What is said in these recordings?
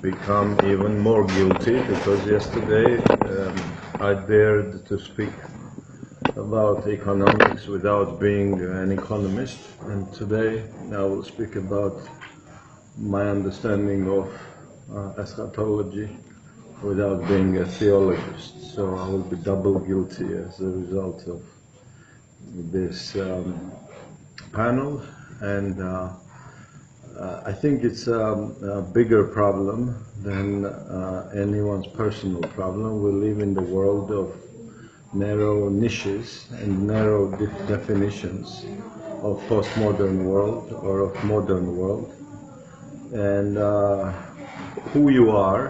become even more guilty because yesterday I dared to speak about economics without being an economist, and today I will speak about my understanding of eschatology without being a theologist. So I will be double guilty as a result of this panel, and I think it's a bigger problem than anyone's personal problem. We live in the world of narrow niches and narrow definitions of postmodern world or of modern world, and who you are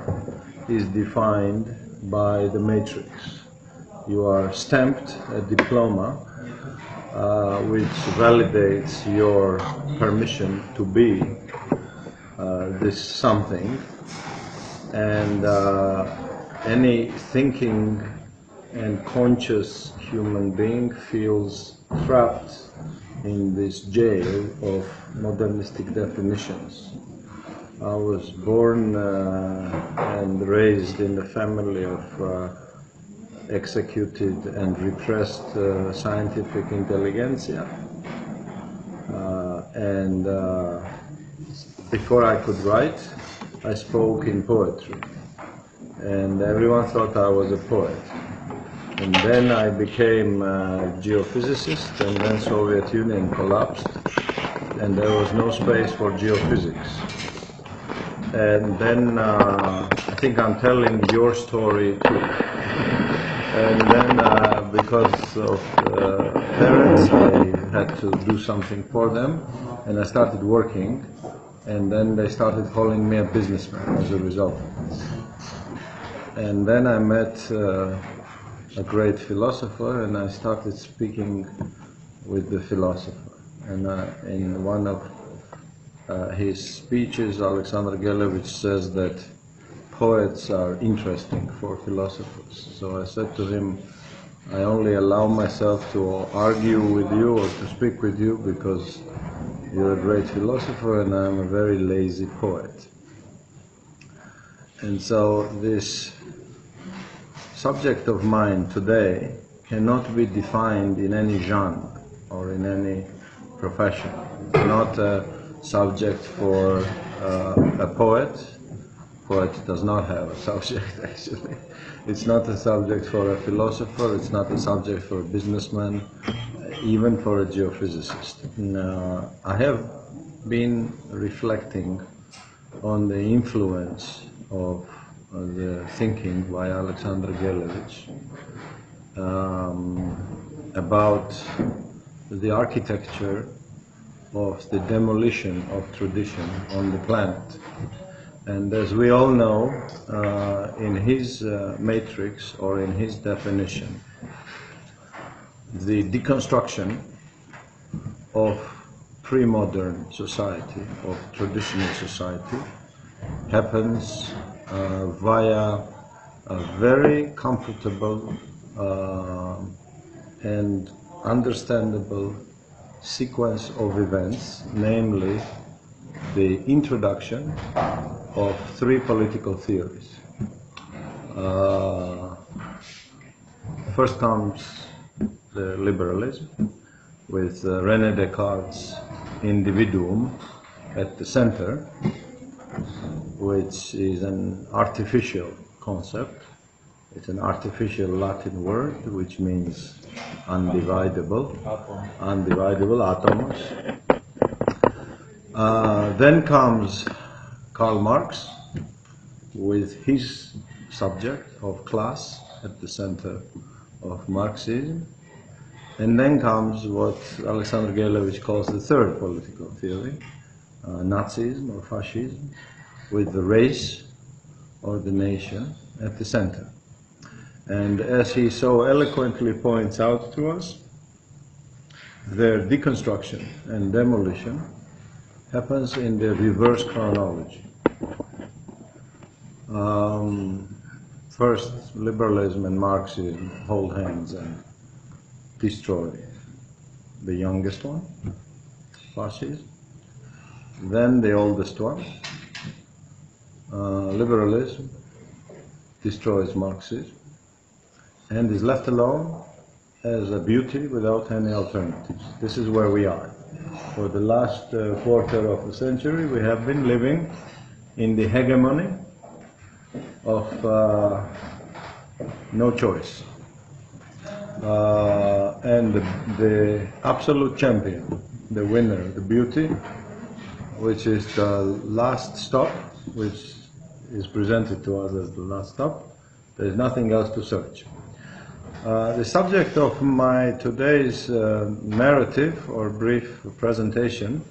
is defined by the matrix. You are stamped a diploma which validates your permission to be this something, and any thinking and conscious human being feels trapped in this jail of modernistic definitions. I was born and raised in the family of executed and repressed scientific intelligentsia, and before I could write, I spoke in poetry, and everyone thought I was a poet. And then I became a geophysicist, and then Soviet Union collapsed, and there was no space for geophysics. And then I think I'm telling your story too. And then because of parents, I had to do something for them, and I started working, and then they started calling me a businessman as a result. And then I met a great philosopher, and I started speaking with the philosopher. And in one of his speeches, Alexander Gelevich says that poets are interesting for philosophers. So I said to him, I only allow myself to argue with you or to speak with you because you're a great philosopher and I'm a very lazy poet. And so this subject of mine today cannot be defined in any genre or in any profession. It's not a subject for a poet. Poet does not have a subject, actually. It's not a subject for a philosopher, it's not a subject for a businessman, even for a geophysicist. Now, I have been reflecting on the influence of the thinking by Alexander Gelevich about the architecture of the demolition of tradition on the planet. And as we all know, in his matrix or in his definition, the deconstruction of pre-modern society, of traditional society, happens via a very comfortable and understandable sequence of events, namely the introduction of three political theories. First comes the liberalism, with René Descartes' individuum at the center, which is an artificial concept. It's an artificial Latin word which means undividable, undividable, atomos. Then comes Karl Marx with his subject of class at the center of Marxism. And then comes what Alexander Gelevich calls the third political theory, Nazism or fascism, with the race or the nation at the center. And as he so eloquently points out to us, their deconstruction and demolition happens in the reverse chronology. First, liberalism and Marxism hold hands and destroy the youngest one, fascism. Then the oldest one, liberalism destroys Marxism and is left alone as a beauty without any alternatives. This is where we are. For the last quarter of a century we have been living in the hegemony of no choice. And the absolute champion, the winner, the beauty, which is the last stop, which is presented to us as the last stop. There is nothing else to search. The subject of my today's narrative or brief presentation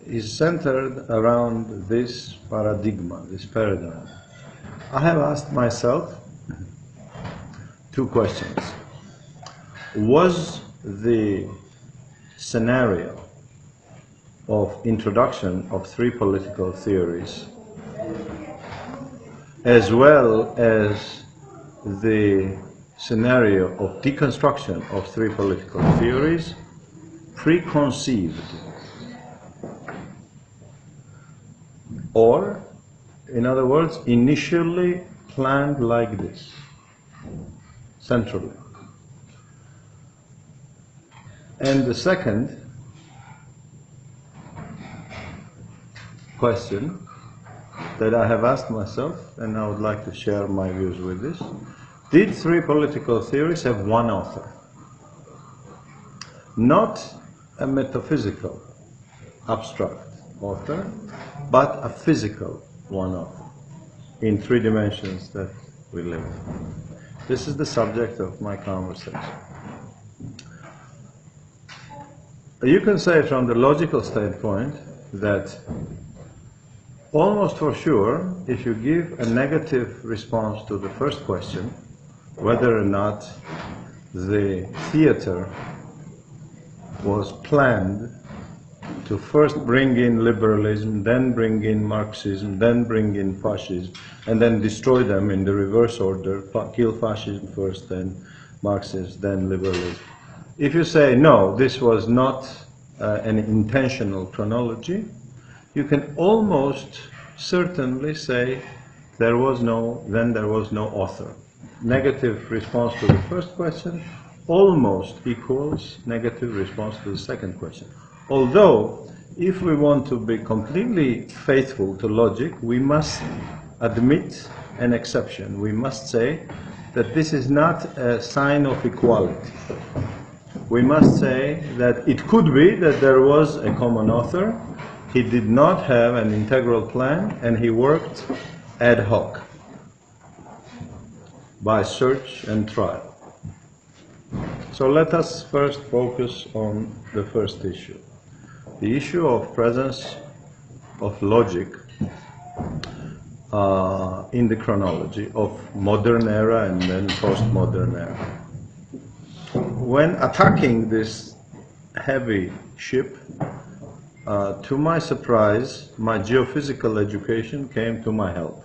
is centered around this paradigm, this paradigm. I have asked myself two questions. Was the scenario of introduction of three political theories, as well as the scenario of deconstruction of three political theories, preconceived? Or, in other words, initially planned like this, centrally? And the second question that I have asked myself, and I would like to share my views with this: did three political theories have one author? Not a metaphysical, abstract author, but a physical one author in three dimensions that we live in. This is the subject of my conversation. You can say from the logical standpoint that almost for sure, if you give a negative response to the first question, whether or not the theater was planned to first bring in liberalism, then bring in Marxism, then bring in fascism, and then destroy them in the reverse order, kill fascism first, then Marxism, then liberalism. If you say, no, this was not an intentional chronology, you can almost certainly say there was no author. Negative response to the first question almost equals negative response to the second question. Although, if we want to be completely faithful to logic, we must admit an exception. We must say that this is not a sign of equality. We must say that it could be that there was a common author. He did not have an integral plan, and he worked ad hoc, by search and trial. So let us first focus on the first issue. The issue of presence of logic in the chronology of modern era and then postmodern era. When attacking this heavy ship, to my surprise, my geophysical education came to my help.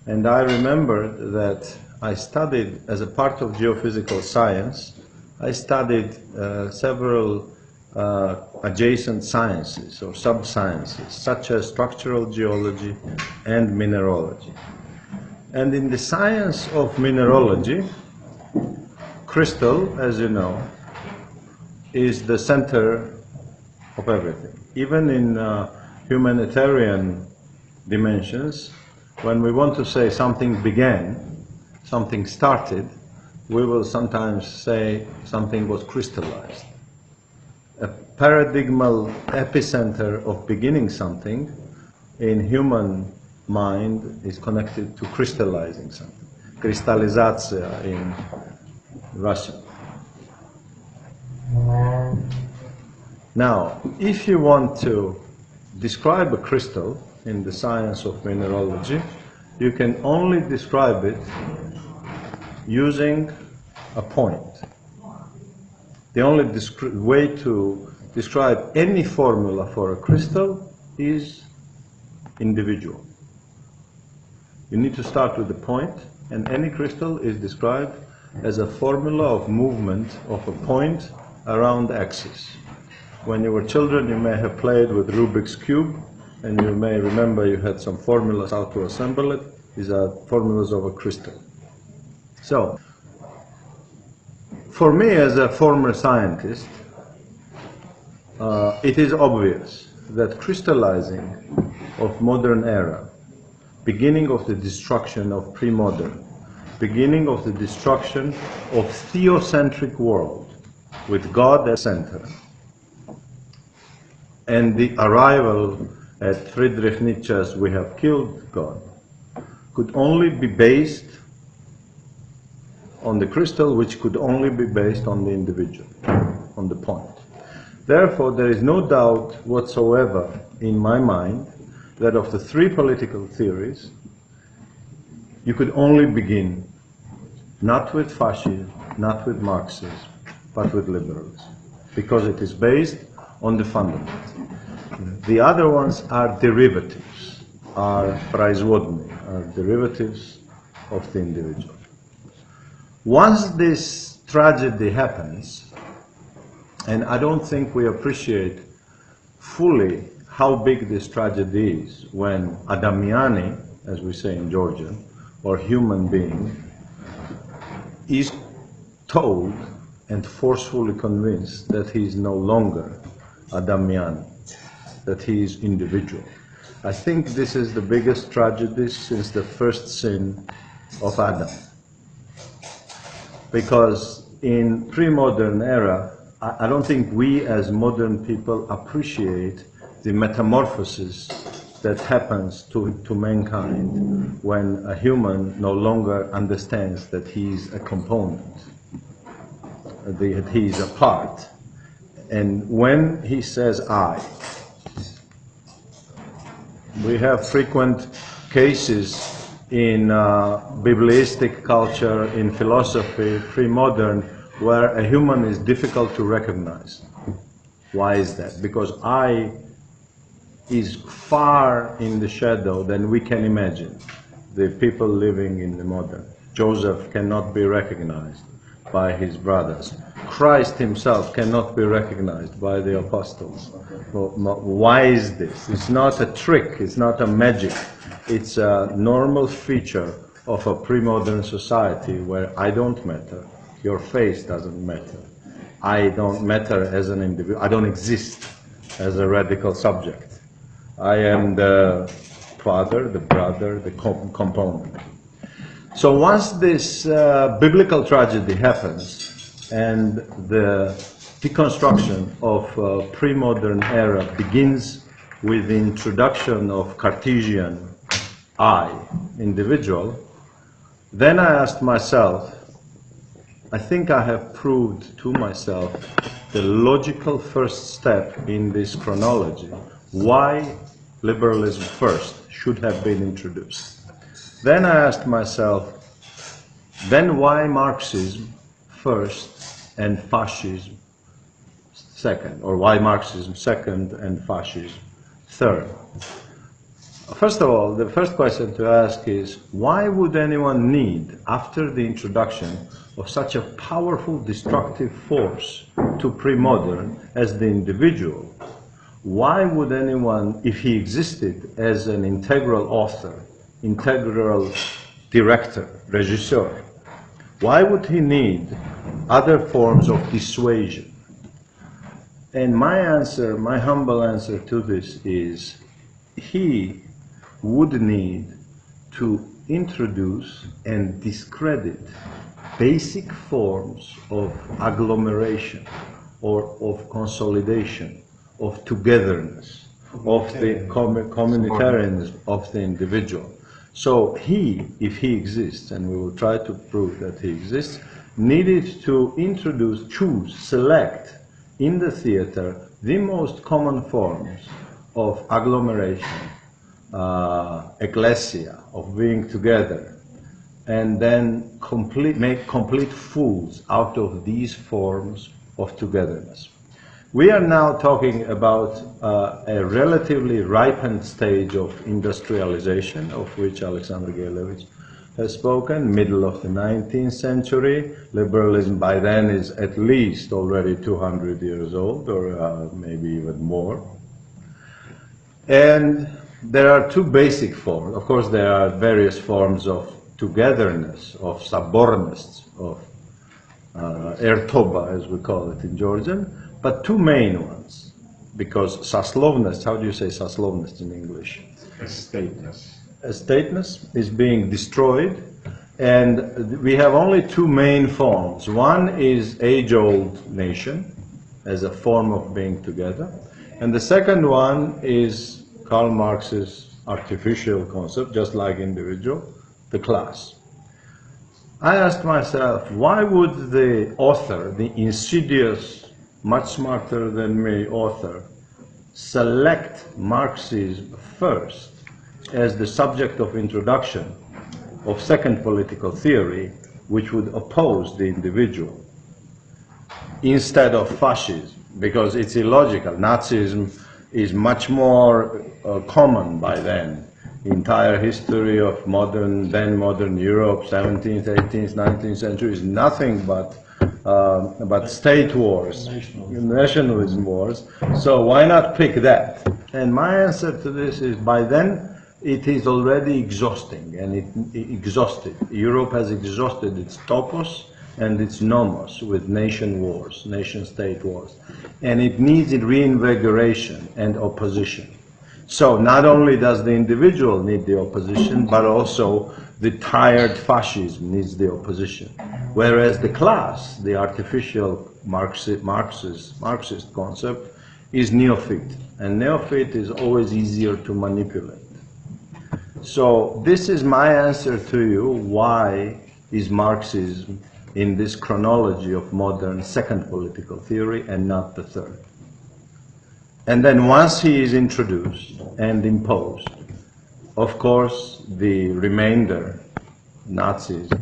And I remembered that I studied, as a part of geophysical science, I studied several adjacent sciences or sub-sciences, such as structural geology and mineralogy. And in the science of mineralogy, crystal, as you know, is the center of everything. Even in humanitarian dimensions, when we want to say something began, something started, we will sometimes say something was crystallized. A paradigmal epicenter of beginning something in human mind is connected to crystallizing something. Krystalizacja in Russian. Now, if you want to describe a crystal in the science of mineralogy, you can only describe it using a point. The only way to describe any formula for a crystal is individual. You need to start with a point, and any crystal is described as a formula of movement of a point around axis. When you were children, you may have played with Rubik's Cube, and you may remember you had some formulas how to assemble it. These are formulas of a crystal. So, for me as a former scientist, it is obvious that crystallizing of modern era, beginning of the destruction of pre-modern, beginning of the destruction of theocentric world with God as center, and the arrival at Friedrich Nietzsche's "we have killed God," could only be based on the crystal, which could only be based on the individual, on the point. Therefore, there is no doubt whatsoever in my mind that of the three political theories, you could only begin not with fascism, not with Marxism, but with liberalism, because it is based on the fundament. The other ones are derivatives, are производные, are derivatives of the individual. Once this tragedy happens, and I don't think we appreciate fully how big this tragedy is when Adamiani, as we say in Georgian, or human being, is told and forcefully convinced that he is no longer Adamiani, that he is individual. I think this is the biggest tragedy since the first sin of Adam. Because in pre-modern era, I don't think we as modern people appreciate the metamorphosis that happens to mankind when a human no longer understands that he is a component, that he is a part. And when he says I, we have frequent cases in Biblistic culture, in philosophy, pre-modern, where a human is difficult to recognize. Why is that? Because I is far in the shadow than we can imagine. The people living in the modern. Joseph cannot be recognized by his brothers. Christ himself cannot be recognized by the apostles. Why is this? It's not a trick, it's not a magic. It's a normal feature of a pre-modern society where I don't matter, your face doesn't matter, I don't matter as an individual, I don't exist as a radical subject. I am the father, the brother, the component. So once this biblical tragedy happens and the deconstruction of pre-modern era begins with the introduction of Cartesian I, individual, then I asked myself, I think I have proved to myself the logical first step in this chronology, why liberalism first should have been introduced. Then I asked myself, then why Marxism first and fascism second, or why Marxism second and fascism third? First of all, the first question to ask is, why would anyone need, after the introduction of such a powerful destructive force to pre-modern as the individual, why would anyone, if he existed as an integral author, integral director, regisseur, why would he need other forms of dissuasion? And my answer, my humble answer to this is, he would need to introduce and discredit basic forms of agglomeration or of consolidation, of togetherness, of the communitarianism of the individual. So he, if he exists, and we will try to prove that he exists, needed to introduce, choose, select in the theater the most common forms of agglomeration, ecclesia, of being together, and then make complete fools out of these forms of togetherness. We are now talking about a relatively ripened stage of industrialization, of which Alexander Gelevich has spoken, middle of the 19th century. Liberalism by then is at least already 200 years old, or maybe even more. And there are two basic forms. Of course, there are various forms of togetherness, of sabornost, of ertoba, as we call it in Georgian, but two main ones. Because saslovnost, how do you say saslovnost in English? Estateness. Estateness is being destroyed, and we have only two main forms. One is age-old nation, as a form of being together, and the second one is Karl Marx's artificial concept, just like individual, the class. I asked myself, why would the author, the insidious, much smarter than me author, select Marxism first as the subject of introduction of second political theory, which would oppose the individual, instead of fascism, because it's illogical. Nazism is much more common by then. The entire history of then modern Europe, 17th, 18th, 19th century, is nothing but state wars, nationalism wars. So why not pick that? And my answer to this is, by then it is already exhausting, and it exhausted. Europe has exhausted its topos and its nomos with nation wars, nation-state wars. And it needs reinvigoration and opposition. So not only does the individual need the opposition, but also the tired fascism needs the opposition. Whereas the class, the artificial Marxist concept, is neophyte. And neophyte is always easier to manipulate. So this is my answer to you, why is Marxism in this chronology of modern second political theory and not the third. And then once he is introduced and imposed, of course the remainder, Nazism,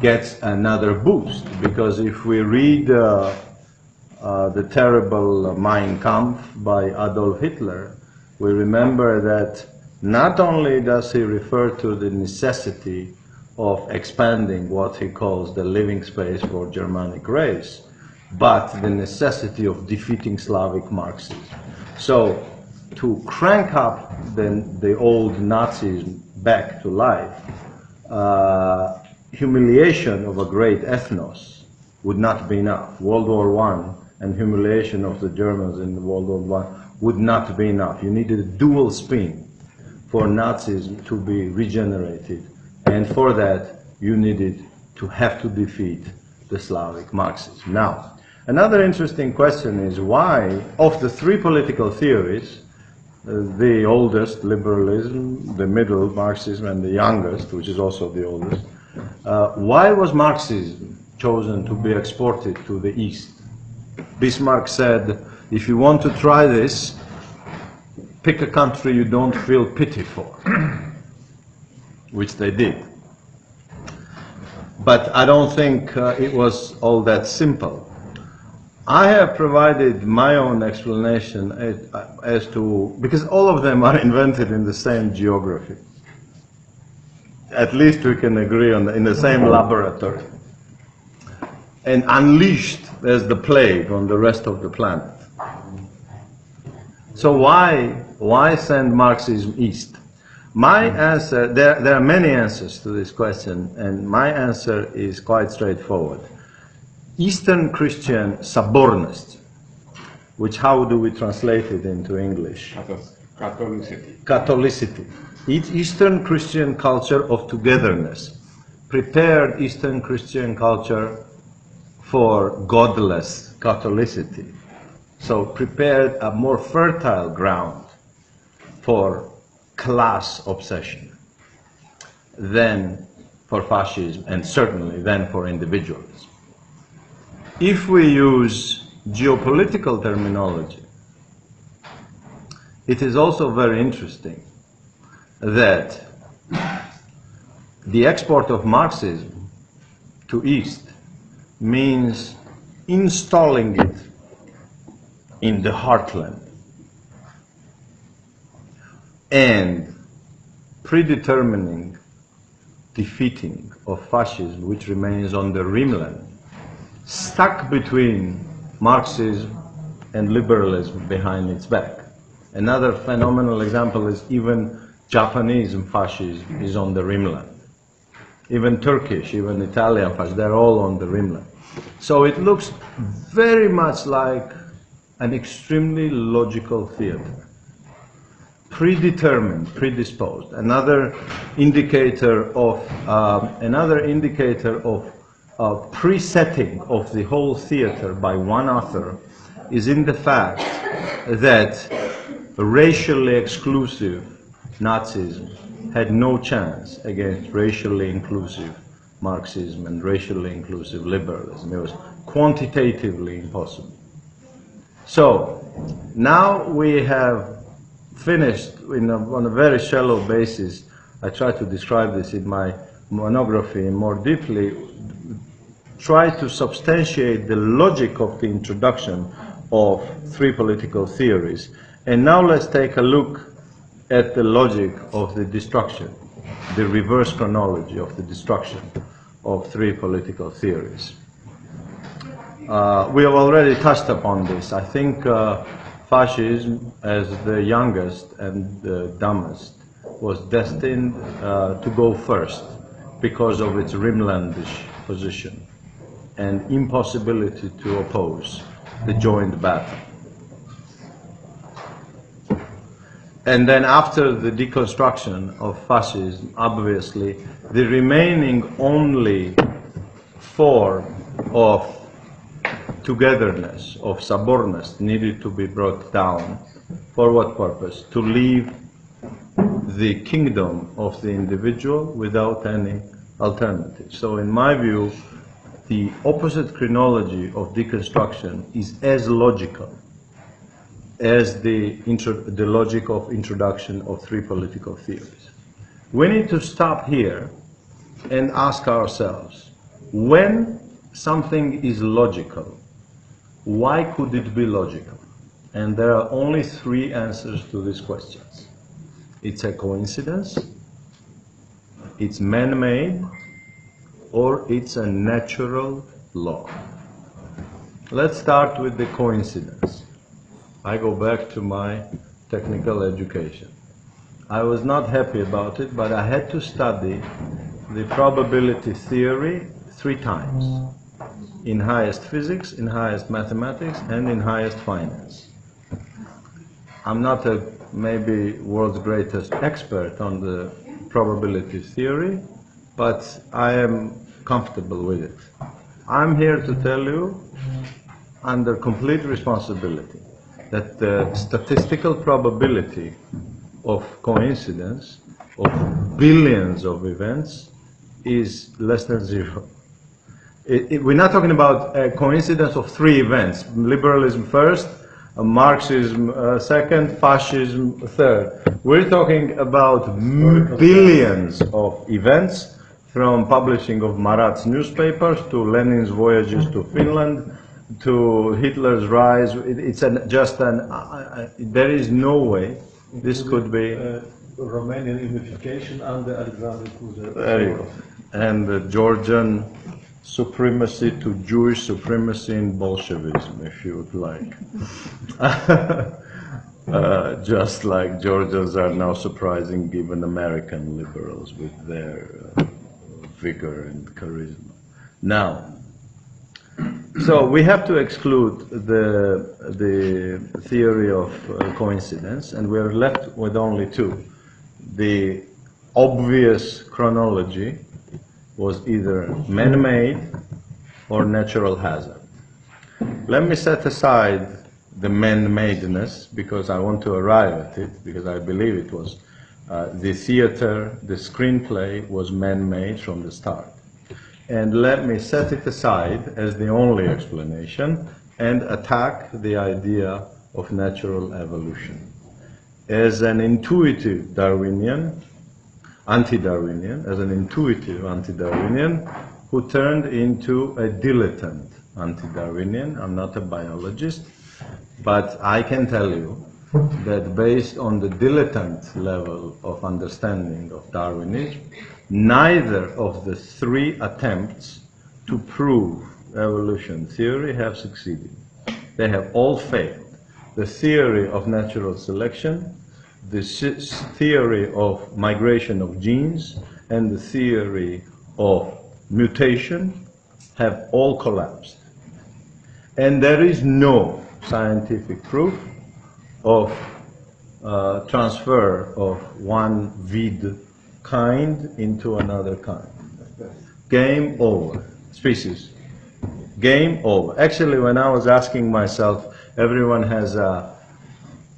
gets another boost, because if we read the terrible Mein Kampf by Adolf Hitler, we remember that not only does he refer to the necessity of expanding what he calls the living space for Germanic race, but the necessity of defeating Slavic Marxism. So to crank up the old Nazism back to life, humiliation of a great ethnos would not be enough. World War I and humiliation of the Germans in World War I would not be enough. You needed a dual spin for Nazism to be regenerated. And for that, you needed to have to defeat the Slavic Marxism. Now, another interesting question is why, of the three political theories, the oldest, liberalism, the middle, Marxism, and the youngest, which is also the oldest, why was Marxism chosen to be exported to the East? Bismarck said, if you want to try this, pick a country you don't feel pity for. Which they did. But I don't think it was all that simple. I have provided my own explanation as to, because all of them are invented in the same geography. At least we can agree on in the same laboratory. And unleashed as the plague on the rest of the planet. So why send Marxism east? My answer, there are many answers to this question, and my answer is quite straightforward. Eastern Christian sabornost, which how do we translate it into English? Catholicity. Catholicity. Eastern Christian culture of togetherness prepared Eastern Christian culture for godless Catholicity. So prepared a more fertile ground for class obsession than for fascism, and certainly than for individualism. If we use geopolitical terminology, it is also very interesting that the export of Marxism to East means installing it in the heartland and predetermining defeating of fascism, which remains on the rimland, stuck between Marxism and liberalism behind its back. Another phenomenal example is even Japanese fascism is on the rimland. Even Turkish, even Italian fascism, they're all on the rimland. So it looks very much like an extremely logical theater. Predetermined, predisposed. Another indicator of presetting of the whole theater by one author is in the fact that racially exclusive Nazism had no chance against racially inclusive Marxism and racially inclusive liberalism. It was quantitatively impossible. So now we have finished on a very shallow basis. I try to describe this in my monography more deeply, try to substantiate the logic of the introduction of three political theories. And now let's take a look at the logic of the destruction, the reverse chronology of the destruction of three political theories. We have already touched upon this. I think fascism, as the youngest and the dumbest, was destined to go first because of its rimlandish position and impossibility to oppose the joint battle. And then after the deconstruction of fascism, obviously, the remaining only form of togetherness, of sobornost, needed to be brought down. For what purpose? To leave the kingdom of the individual without any alternative. So in my view, the opposite chronology of deconstruction is as logical as the logic of introduction of three political theories. We need to stop here and ask ourselves, when something is logical, why could it be logical? And there are only three answers to these questions. It's a coincidence, it's man-made, or it's a natural law. Let's start with the coincidence. I go back to my technical education. I was not happy about it, but I had to study the probability theory 3 times. In highest physics, in highest mathematics, and in highest finance. I'm not a maybe world's greatest expert on the probability theory, but I am comfortable with it. I'm here to tell you, under complete responsibility, that the statistical probability of coincidence of billions of events is less than 0. We're not talking about a coincidence of 3 events: liberalism first, Marxism second, fascism third. We're talking about billions of events, from publishing of Marat's newspapers to Lenin's voyages to Finland to Hitler's rise. There is no way this could be Romanian unification under Alexander Kuzar. There you go. And the Georgian supremacy to Jewish supremacy in Bolshevism, if you would like. Just like Georgians are now surprising even American liberals with their vigor and charisma. Now, so we have to exclude the theory of coincidence, and we're left with only 2. The obvious chronology was either man-made or natural hazard. Let me set aside the man-madeness, because I want to arrive at it, because I believe it was the theater, the screenplay was man-made from the start. And let me set it aside as the only explanation and attack the idea of natural evolution. As an intuitive Darwinian, anti-Darwinian, as an intuitive anti-Darwinian who turned into a dilettante anti-Darwinian. I'm not a biologist, but I can tell you that based on the dilettante level of understanding of Darwinism, neither of the 3 attempts to prove evolution theory have succeeded. They have all failed. the theory of natural selection, the theory of migration of genes, and the theory of mutation have all collapsed. And there is no scientific proof of transfer of one vid kind into another kind. Game over. Species. Game over. Actually, when I was asking myself, everyone has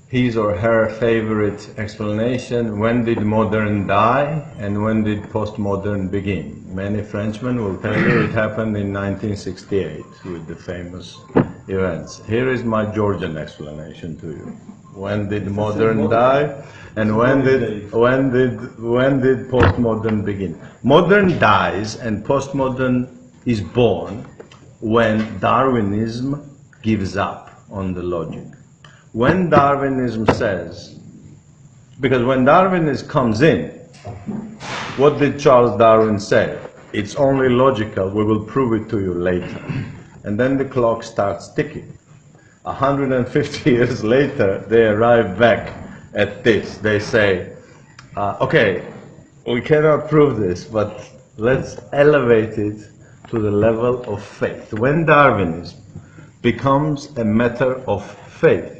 his or her favorite explanation. When did modern die and when did postmodern begin? Many Frenchmen will tell you it happened in 1968 with the famous events. Here is my Georgian explanation to you. When did modern die and when did postmodern begin? Modern dies and postmodern is born when Darwinism gives up on the logic. When Darwinism says, because when Darwinism comes in, what did Charles Darwin say? It's only logical, we will prove it to you later. And then the clock starts ticking. 150 years later, they arrive back at this. They say, okay, we cannot prove this, but let's elevate it to the level of faith. When Darwinism becomes a matter of faith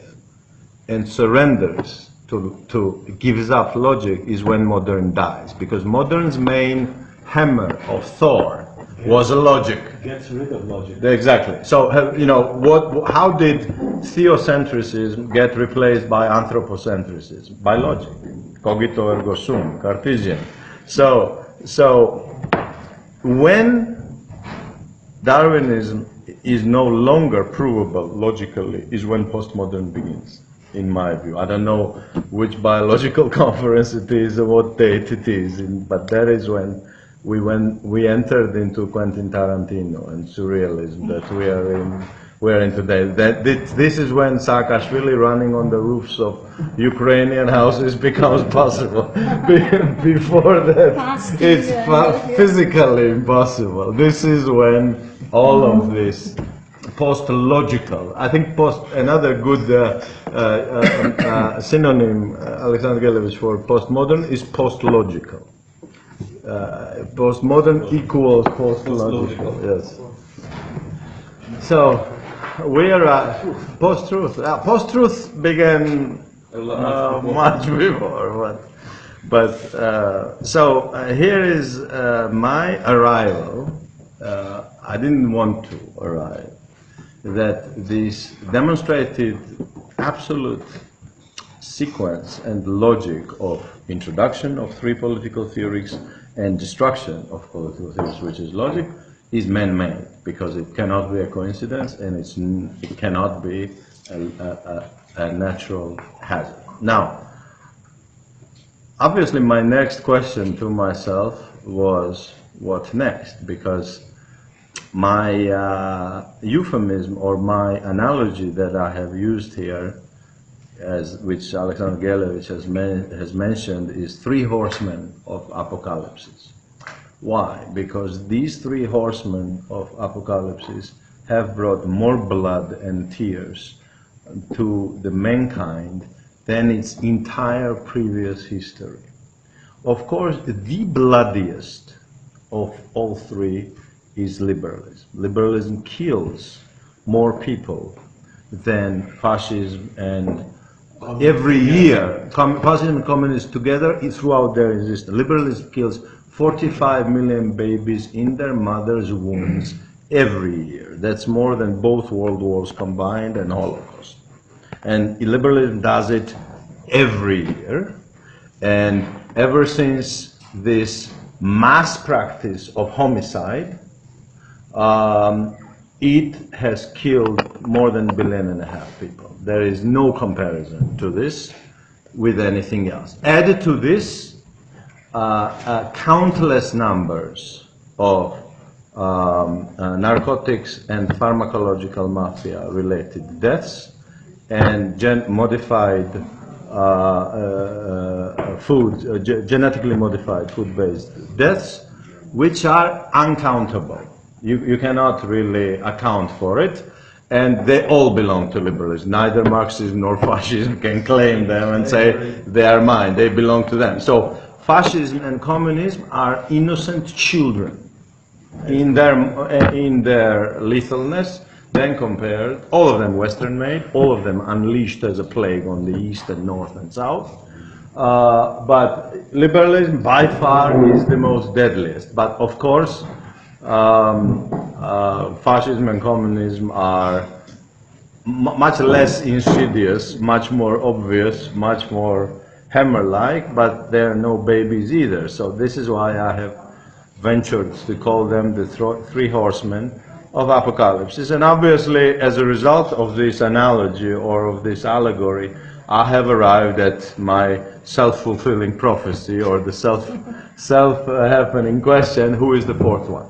and surrenders to gives up logic is when modern dies, because modern's main hammer of Thor was a logic. Gets rid of logic. Exactly. So you know how did theocentrism get replaced by anthropocentrism? By logic. Cogito ergo sum, Cartesian. So when Darwinism is no longer provable logically is when postmodern begins, in my view. I don't know which biological conference it is or what date it is, but that is when we entered into Quentin Tarantino and surrealism that we are in today. This is when Saakashvili running on the roofs of Ukrainian houses becomes possible. Before that, it's physically impossible. This is when all of this post-logical, I think another good synonym, Alexander Gelevich, for postmodern is post-logical. Postmodern equals post-logical, yes. So, we are post-truth. Post-truth began much before, so here is my arrival. I didn't want to arrive. That this demonstrated absolute sequence and logic of introduction of three political theories and destruction of political theories, which is logic, is man-made, because it cannot be a coincidence and it cannot be a natural hazard. Now, obviously my next question to myself was, what next? Because my euphemism or my analogy that I have used here, which Alexander Gelevich has mentioned, is three horsemen of apocalypse. Why? Because these three horsemen of apocalypse have brought more blood and tears to the mankind than its entire previous history. Of course, the bloodiest of all three is liberalism. Liberalism kills more people than fascism, and every year, fascism and communism together throughout their existence. Liberalism kills 45 million babies in their mother's wombs every year. That's more than both world wars combined and Holocaust. And liberalism does it every year. And ever since this mass practice of homicide, it has killed more than 1.5 billion people. There is no comparison to this with anything else. Added to this, countless numbers of narcotics and pharmacological mafia related deaths and modified genetically modified food-based deaths, which are uncountable. You cannot really account for it. And they all belong to liberalism. Neither Marxism nor fascism can claim them and say they are mine. They belong to them. So fascism and communism are innocent children in their lethalness. Then compared, all of them Western-made, all of them unleashed as a plague on the East and North and South. But liberalism by far is the most deadliest. But of course, fascism and communism are much less insidious, much more obvious, much more hammer-like, but they're no babies either. So this is why I have ventured to call them the three horsemen of apocalypse. And obviously, as a result of this analogy or of this allegory, I have arrived at my self-fulfilling prophecy, or the self-happening question: who is the fourth one?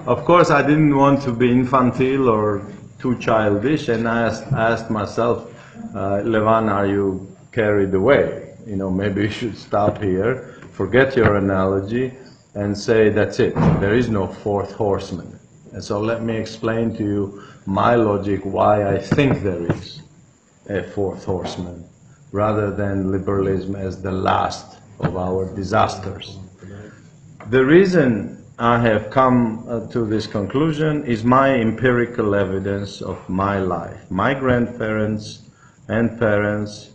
Of course, I didn't want to be infantile or too childish, and I asked myself, Levan, are you carried away? You know, maybe you should stop here, forget your analogy, and say that's it. There is no fourth horseman. And so let me explain to you my logic why I think there is a fourth horseman, rather than liberalism as the last of our disasters. The reason I have come to this conclusion is my empirical evidence of my life. My grandparents and parents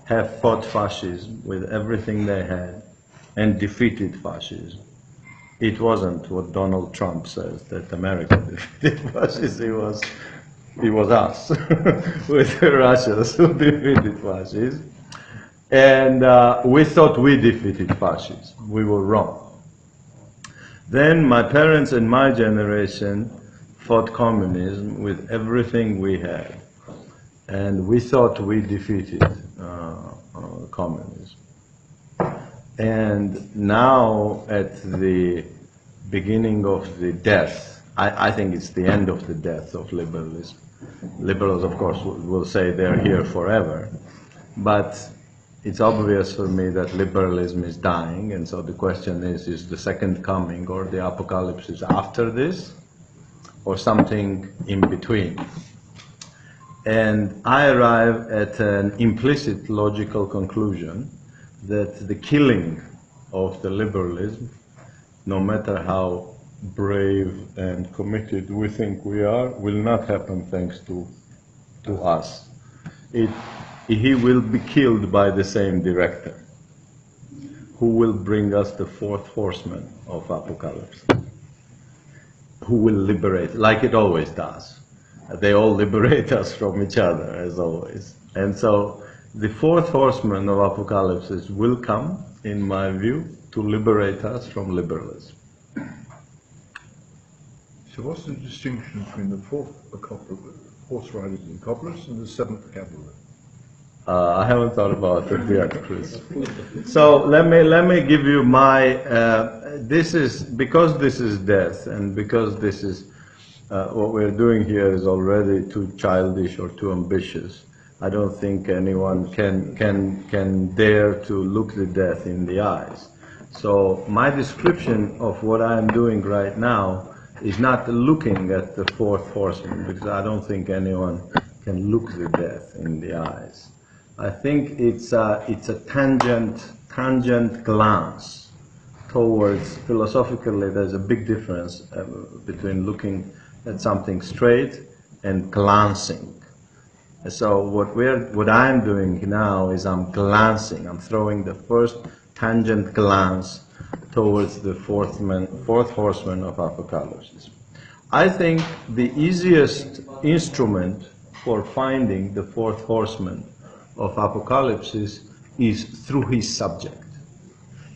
have fought fascism with everything they had and defeated fascism. It wasn't what Donald Trump says, that America defeated fascism. It was us, with the Russians who defeated fascism. And we thought we defeated fascism. We were wrong. Then my parents and my generation fought communism with everything we had. And we thought we defeated communism. And now, at the beginning of the death, I think it's the end of the death of liberalism. Liberals, of course, will say they're here forever. But it's obvious for me that liberalism is dying, and so the question is the second coming or the apocalypse is after this, or something in between? And I arrive at an implicit logical conclusion that the killing of the liberalism, no matter how brave and committed we think we are, will not happen thanks to us. He will be killed by the same director, who will bring us the fourth horseman of apocalypse, who will liberate, like it always does. They all liberate us from each other, as always. And so the fourth horseman of apocalypse will come, in my view, to liberate us from liberalism. So what's the distinction between the fourth horse riders in Cobblers and the seventh cavalry? I haven't thought about it yet, Chris. So let me give you my, because this is death, and because this is, what we're doing here is already too childish or too ambitious. I don't think anyone can dare to look the death in the eyes. So my description of what I'm doing right now is not looking at the fourth horseman, because I don't think anyone can look the death in the eyes. I think it's a tangent glance towards, philosophically there's a big difference between looking at something straight and glancing. So what I'm doing now is I'm glancing, I'm throwing the first tangent glance towards the fourth horseman of apocalypse. I think the easiest instrument for finding the fourth horseman of apocalypse is through his subject.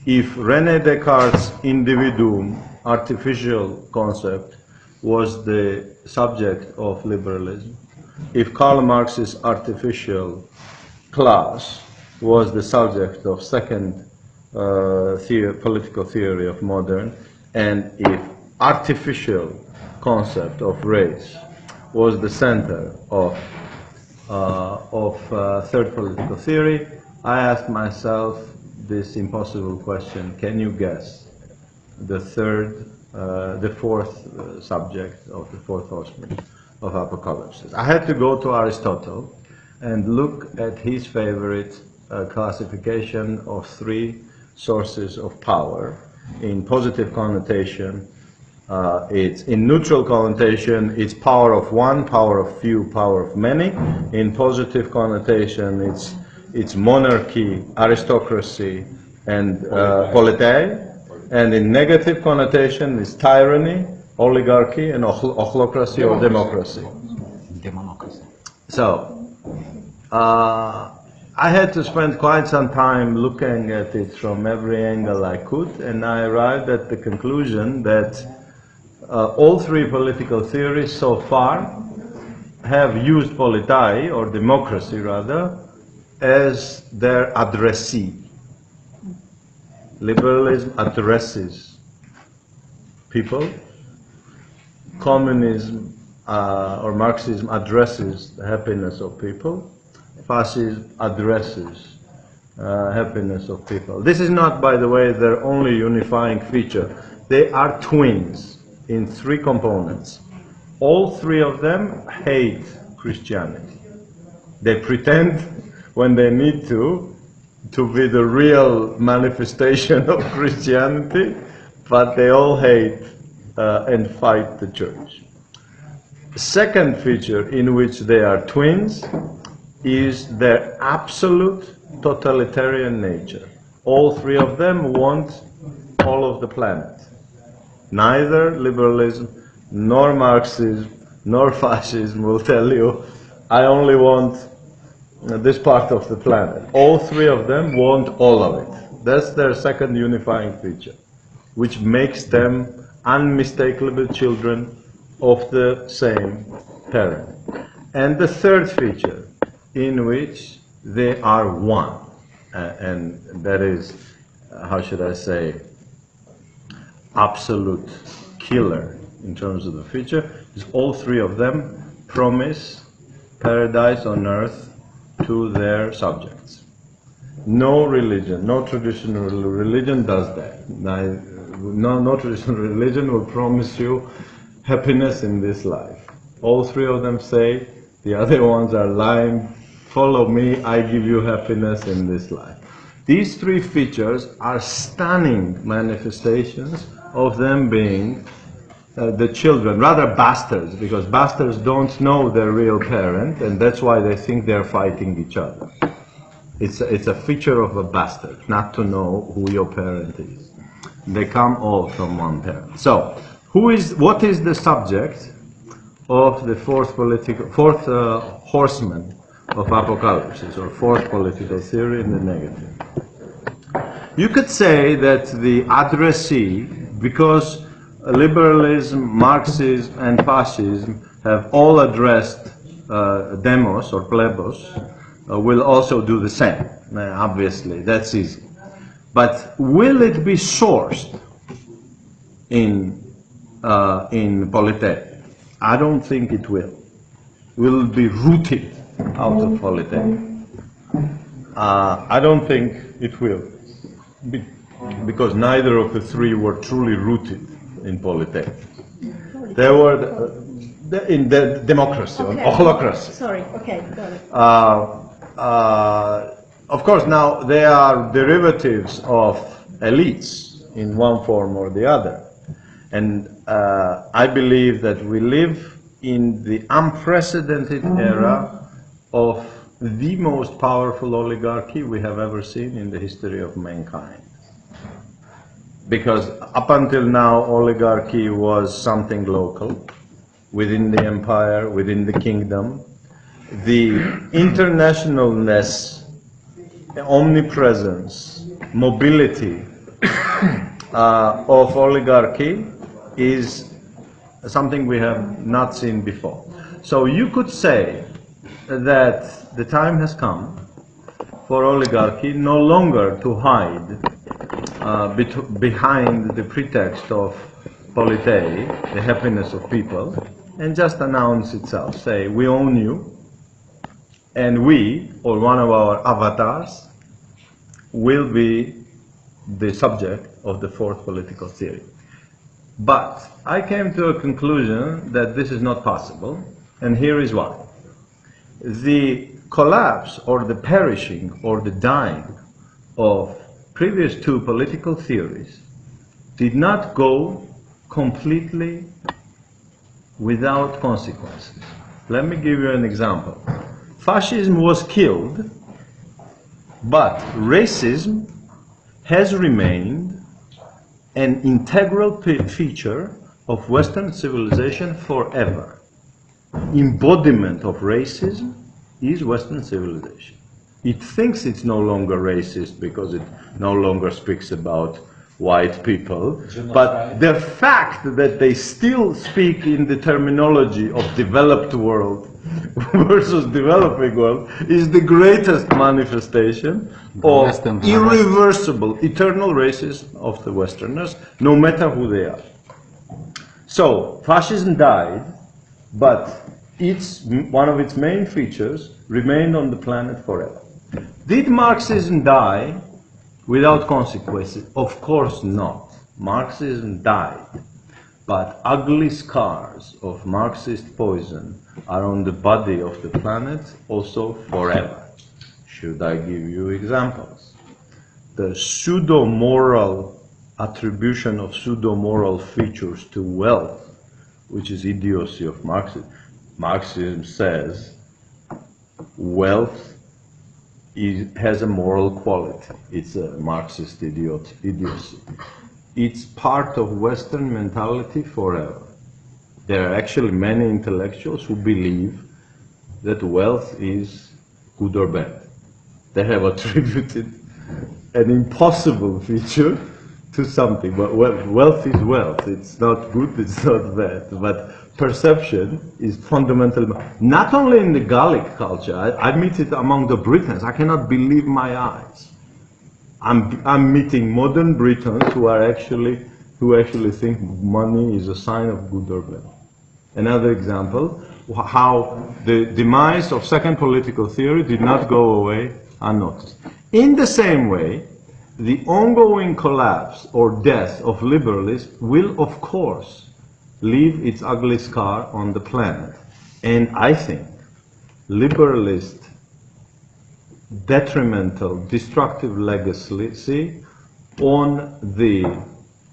If René Descartes' individuum, artificial concept, was the subject of liberalism, if Karl Marx's artificial class was the subject of second political theory of modern, and if artificial concept of race was the center of third political theory, I asked myself this impossible question: can you guess the fourth subject of the fourth horseman? of apocalypses. I had to go to Aristotle and look at his favorite classification of three sources of power. In positive connotation, it's in neutral connotation, it's power of one, power of few, power of many. In positive connotation, it's monarchy, aristocracy, and politei. And in negative connotation, it's tyranny, oligarchy, and ochlocracy or democracy. So, I had to spend quite some time looking at it from every angle I could, and I arrived at the conclusion that all three political theories so far have used politei, or democracy rather, as their addressee. Liberalism addresses people. Communism or Marxism addresses the happiness of people. Fascism addresses happiness of people. This is not, by the way, their only unifying feature. They are twins in three components. All three of them hate Christianity. They pretend, when they need to be the real manifestation of Christianity, but they all hate and fight the church. Second feature in which they are twins is their absolute totalitarian nature. All three of them want all of the planet. Neither liberalism, nor Marxism, nor fascism will tell you, I only want this part of the planet. All three of them want all of it. That's their second unifying feature, which makes them unmistakable children of the same parent. And the third feature, in which they are one, and that is, how should I say, absolute killer in terms of the feature, is all three of them promise paradise on earth to their subjects. No religion, no traditional religion does that. No traditional religion will promise you happiness in this life. All three of them say, the other ones are lying, follow me, I give you happiness in this life. These three features are stunning manifestations of them being the children, rather bastards, because bastards don't know their real parent, and that's why they think they're fighting each other. It's a feature of a bastard, not to know who your parent is. They come all from one parent. So, what is the subject of the fourth horseman of apocalypse, or fourth political theory in the negative? You could say that the addressee, because liberalism, Marxism, and fascism have all addressed demos or plebos, will also do the same. Obviously, that's easy. But will it be sourced in politei? I don't think it will. Will it be rooted out of politei? I don't think it will, because neither of the three were truly rooted in politei. They were in the democracy, okay. or ochlocracy. Sorry, okay, got it. Of course, now they are derivatives of elites in one form or the other. And I believe that we live in the unprecedented era of the most powerful oligarchy we have ever seen in the history of mankind. Because up until now, oligarchy was something local, within the empire, within the kingdom. The internationalness, omnipresence, mobility of oligarchy is something we have not seen before. So you could say that the time has come for oligarchy no longer to hide behind the pretext of politei, the happiness of people, and just announce itself, say, we own you, and we, or one of our avatars, will be the subject of the fourth political theory. But I came to a conclusion that this is not possible, And here is why. The collapse or the perishing or the dying of previous two political theories did not go completely without consequences. Let me give you an example. Fascism was killed, but racism has remained an integral feature of Western civilization forever. Embodiment of racism is Western civilization. It thinks it's no longer racist because it no longer speaks about white people, but the fact that they still speak in the terminology of developed world versus developing world is the greatest manifestation of irreversible, eternal racism of the Westerners, no matter who they are. So, fascism died, but one of its main features remained on the planet forever. Did Marxism die without consequences? Of course not. Marxism died, but ugly scars of Marxist poison are on the body of the planet also forever. Should I give you examples? The pseudo-moral attribution of pseudo-moral features to wealth, which is idiocy of Marxism. Marxism says wealth has a moral quality. It's a Marxist idiocy. It's part of Western mentality forever. There are actually many intellectuals who believe that wealth is good or bad. They have attributed an impossible feature to something, but wealth is wealth. It's not good, it's not bad, but perception is fundamental. Not only in the Gallic culture, I meet it among the Britons. I cannot believe my eyes. I'm meeting modern Britons who actually think money is a sign of good or bad. Another example, how the demise of second political theory did not go away unnoticed. In the same way, the ongoing collapse or death of liberalism will, of course, leave its ugly scar on the planet. And I think liberalist, detrimental, destructive legacy on the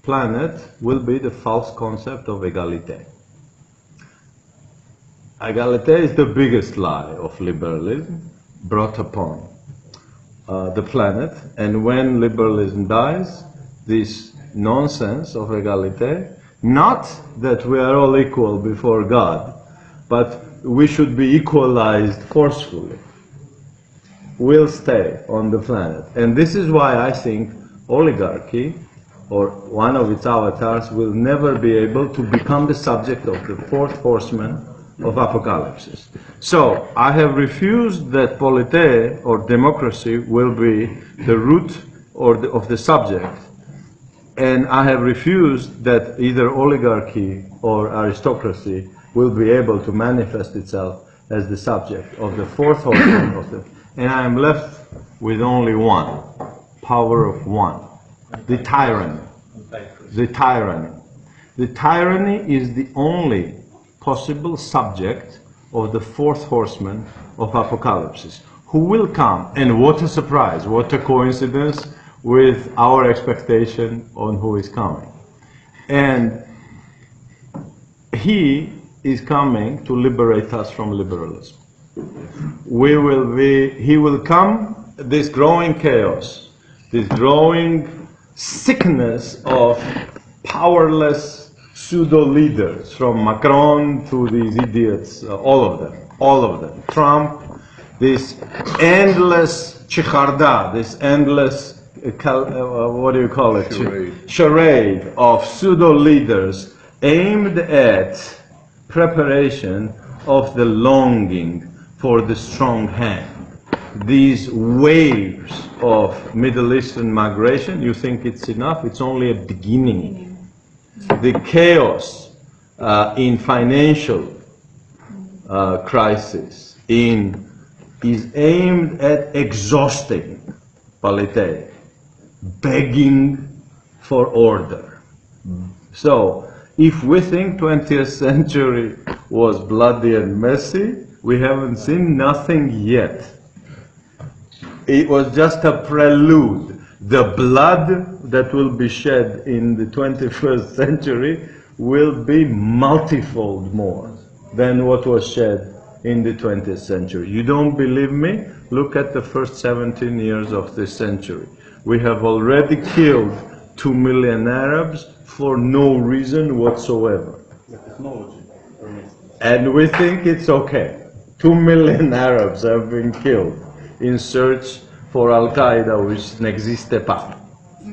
planet will be the false concept of égalité. Égalité is the biggest lie of liberalism brought upon the planet, and when liberalism dies, this nonsense of égalité, not that we are all equal before God, but we should be equalized forcefully, will stay on the planet. And this is why I think oligarchy, or one of its avatars, will never be able to become the subject of the fourth horseman of apocalypse. So I have refused that polité or democracy will be the root of the subject, and I have refused that either oligarchy or aristocracy will be able to manifest itself as the subject of the fourth horseman of the, and I am left with only one, power of one, the tyranny. The tyranny. The tyranny is the only possible subject of the fourth horseman of apocalypse, who will come, and what a surprise, what a coincidence with our expectation on who is coming. And he is coming to liberate us from liberalism. He will come, this growing chaos, this growing sickness of powerless pseudo-leaders, from Macron to these idiots, all of them, Trump, this endless chicharda, this endless, what do you call it? Charade of pseudo-leaders aimed at preparation of the longing for the strong hand. These waves of Middle Eastern migration, you think it's enough? It's only a beginning. The chaos in financial crisis is aimed at exhausting polité, begging for order. So If we think 20th century was bloody and messy, we haven't seen nothing yet. It was just a prelude. The blood that will be shed in the 21st century will be multifold more than what was shed in the 20th century. You don't believe me? Look at the first 17 years of this century. We have already killed 2 million Arabs for no reason whatsoever. And we think it's okay. 2 million Arabs have been killed in search for Al-Qaeda, which n'existe pas.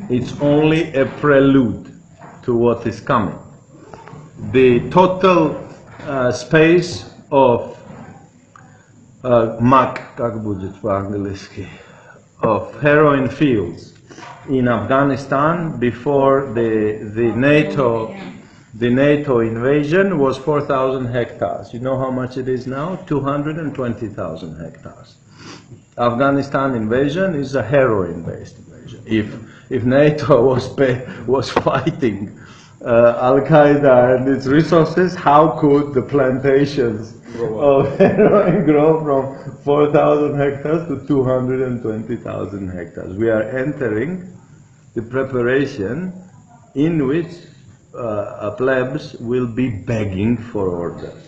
It's only a prelude to what is coming. The total space of of heroin fields in Afghanistan before the NATO invasion was 4,000 hectares. You know how much it is now? 220,000 hectares. Afghanistan invasion is a heroin-based invasion. If NATO was fighting Al-Qaeda and its resources, how could the plantations of heroin grow from 4,000 hectares to 220,000 hectares? We are entering the preparation in which plebs will be begging for orders.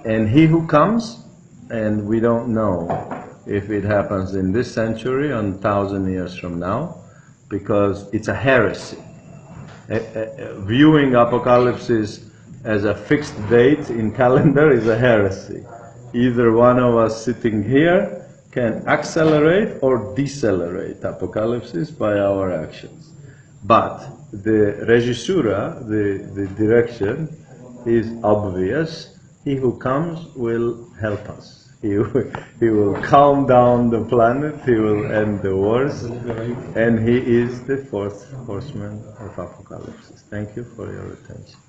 And he who comes, and we don't know if it happens in this century or 1,000 years from now, because it's a heresy. Viewing apocalypse as a fixed date in calendar is a heresy. Either one of us sitting here can accelerate or decelerate apocalypse by our actions. But the regisura, the direction, is obvious. He who comes will help us. He will calm down the planet, he will end the wars, and he is the fourth horseman of apocalypse. Thank you for your attention.